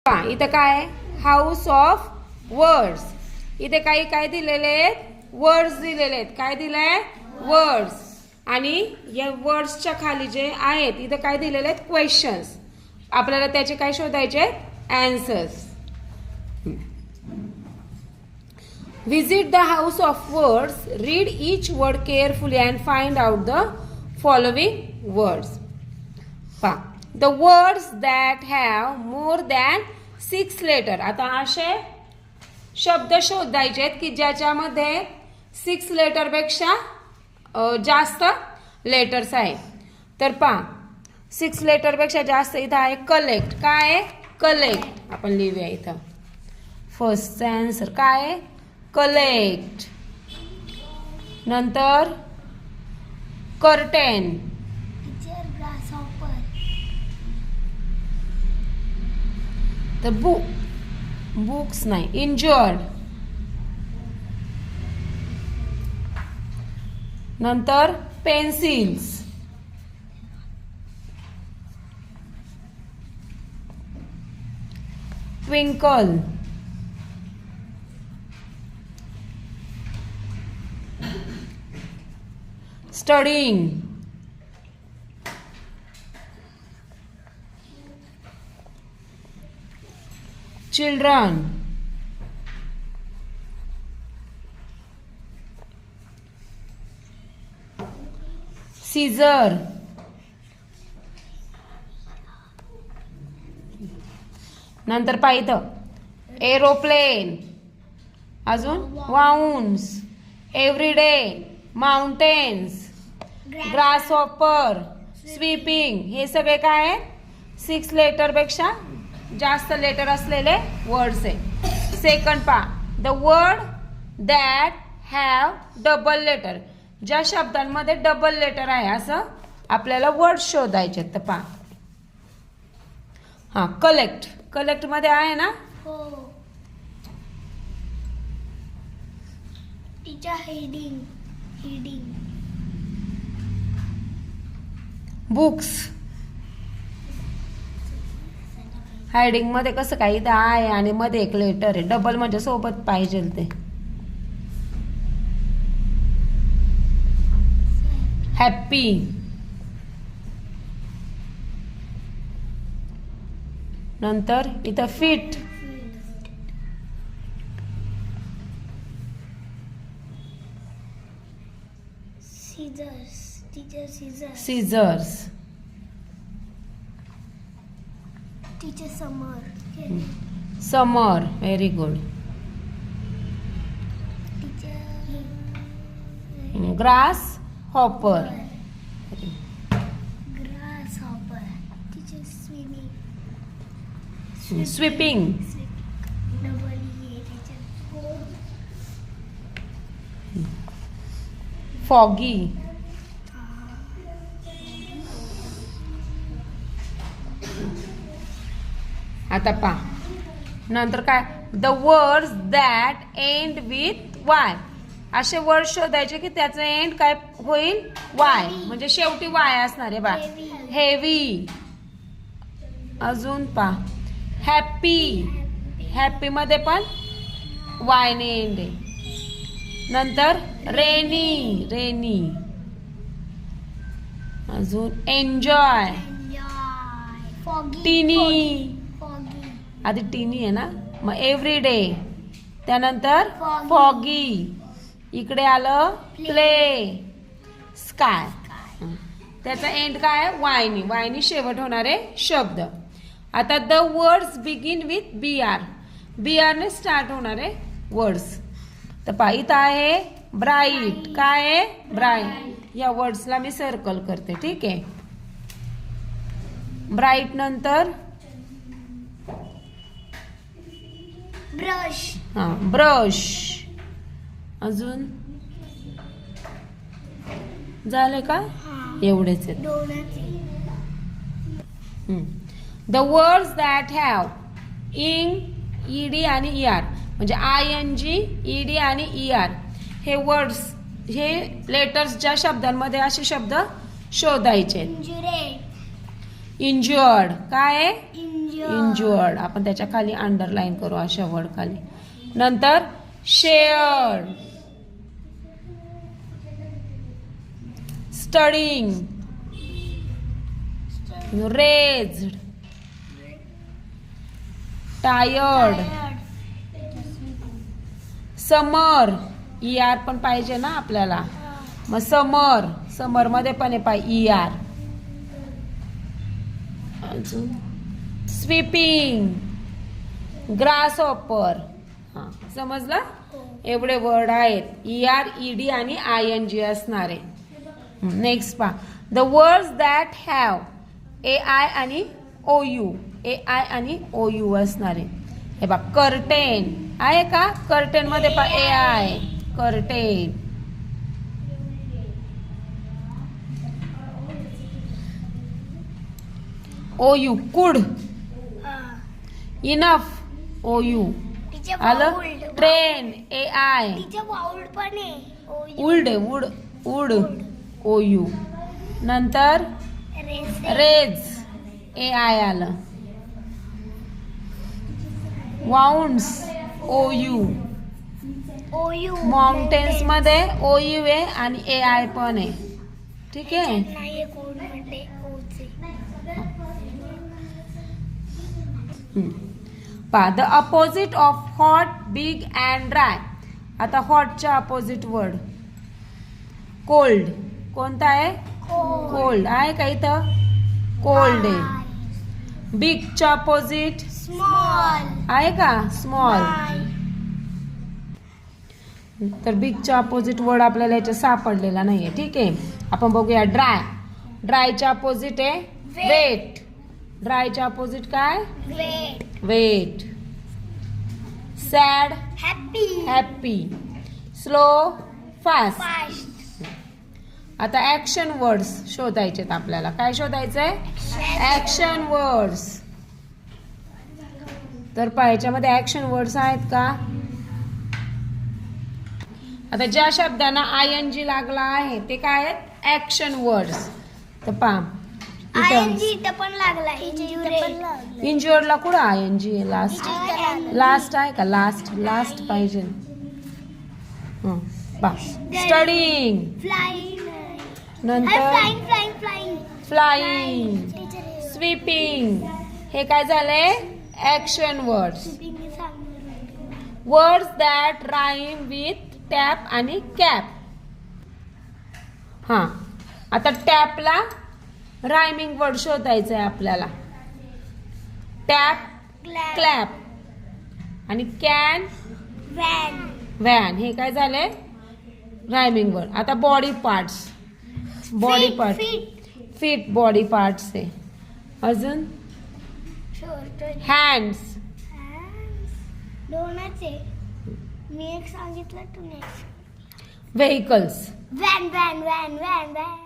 इथं काय house of words. इथे काही काय दिलेले आहेत, वर्ड्स दिलेले आहेत. काय दिलंय, वर्ड्स. आणि या वर्ड्सच्या खाली जे आहेत इथं काय दिलेले आहेत, क्वेश्चन्स. आपल्याला त्याचे काय शोधायचे आहेत, answers. Visit the house of words. Read each word carefully and find out the following words. The words that have more than 6 letters. आता असे शब्द शोधायचे आहेत की ज्याच्यामध्ये 6 लेटर पेक्षा जास्त लेटर्स आहे. तर 6 लेटर पेक्षा जास्त इथं आहे कलेक्ट. काय आहे, कलेक्ट. आपण लिहूया इथं. फर्स्टचा आन्सर काय आहे, कलेक्ट. नंतर कर्टेन. तर बुक्स नाही, इंजर्ड. नंतर pencils. Twinkle. Studying. Children. Scissor. नंतर पाहिलं एरोप्लेन. अजून wounds. Everyday. Mountains. Grasshopper. Sweeping. हे सगळे काय आहे, 6 लेटर पेक्षा जास्त लेटर असलेले वर्ड्स आहे. Second the word that have double letter. ज्या शब्दांमध्ये डबल लेटर आहे असं आपल्याला वर्ड शोधायचे. तर कलेक्ट. कलेक्ट मध्ये आहे ना, हेडिंग. बुक्स. हेडिंग मध्ये कसं काय, इथं आहे आणि मध्ये एक लेटर आहे. डबल म्हणजे सोबत पाहिजे ते. हॅप्पी. नंतर इथं fit. Scissors. Teacher summer. Very good. Grasshopper. Teacher sweeping. Foggy. आता नंतर काय, the words that end with Y. असे वर्ड शोधायचे की त्याचं एंड काय होईल, वाय. म्हणजे शेवटी वाय असणार आहे. हेवी. अजून हॅप्पी. हॅप्पी मध्ये पण वाय ने एंड आहे. नंतर रेनी. अजून एन्जॉय. टीनी. आधी टीनी आहे ना, मग एव्हरीडे. त्यानंतर फॉगी. इकडे आलं प्ले. स्काय. त्याचा एंड काय, वायनी. वायनी शेवट होणारे शब्द. आता the words begin with BR. BR ने स्टार्ट होणारे वर्ड्स. तर इथं आहे ब्राईट. काय आहे, ब्राईट. या वर्ड्सला मी सर्कल करते. ठीक आहे. ब्राईट. नंतर ब्रश. ब्रश. अजून झाले का, एवढेच आहेत. The words that have ED आणि ER. म्हणजे ING, ED आणि ER. हे वर्ड्स, हे लेटर्स ज्या शब्दांमध्ये असे शब्द शोधायचे. इंजुरेड. इंज्युअर्ड. काय आहे, इंज्युअर्ड. आपण त्याच्या खाली अंडरलाईन करू अशा वर्ड खाली. नंतर शेअर्ड, स्टडिंग, रेज्ड, टायर्ड, समर. ER पण पाहिजे ना आपल्याला, मग समर, समर मध्ये पण आहे पाहिजे ER. अजून स्वीपिंग, ग्रास हॉपर. हा समजला. एवढे वर्ड आहेत. ER, ED आणि ING असणारे. नेक्स्ट पहा, the words that have AI आणि OU. AI आणि OU असणारे. हे बघ, कर्टेन आहे का, कर्टेन मध्ये पहा AI, कर्टेन. OU, कुड. Enough, OU. आलं. Train, AI. पण आहे उल्ड, वुड, वुड, OU. नंतर रेज, AI आलं. Wounds, OU. माउंटेन्स मध्ये OU आहे आणि AI पण आहे. ठीक आहे. पहा, the opposite of hot, big and dry. आता हॉटच्या अपोजिट वर्ड कोल्ड. कोणता आहे, कोल्ड आहे का इथं, कोल्ड आहे. बिगच्या अपोजिट स्मॉल आहे का, स्मॉल. तर बिगच्या अपोजिट वर्ड आपल्याला याच्यात सापडलेला नाहीये. ठीक आहे. आपण बघूया ड्राय. ड्रायच्या अपोजिट आहे वेट. ड्रायच्या अपोजिट काय, wet. Sad, happy. Slow, fast. आता ऍक्शन वर्ड्स शोधायचेत आपल्याला. काय शोधायचंय, ऍक्शन वर्ड्स. तर पहा याच्यामध्ये ऍक्शन वर्ड्स आहेत का. आता ज्या शब्दांना ING लागला आहे ते काय आहेत, ऍक्शन वर्ड्स. तर पहा पण लागला इंज्युअर्डला कुठं ING आहे, लास्ट. लास्ट आहे का, लास्ट, लास्ट पाहिजे. स्टडिंग, नंतर फ्लाइंग, स्वीपिंग. हे काय झालंय, action words. Words that rhyme with tap आणि कॅप. हा आता टॅपला रायमिंग वर्ड शोधायचं आहे आपल्याला. टॅप, क्लॅप आणि कॅन, व्हॅन. हे काय झालंय, रायमिंग वर्ड. आता body parts. Body part, feet body parts आहे. अजून हँड्स. दोनच आहे, मी एक सांगितलं तू next. Vehicles. Van van van van van.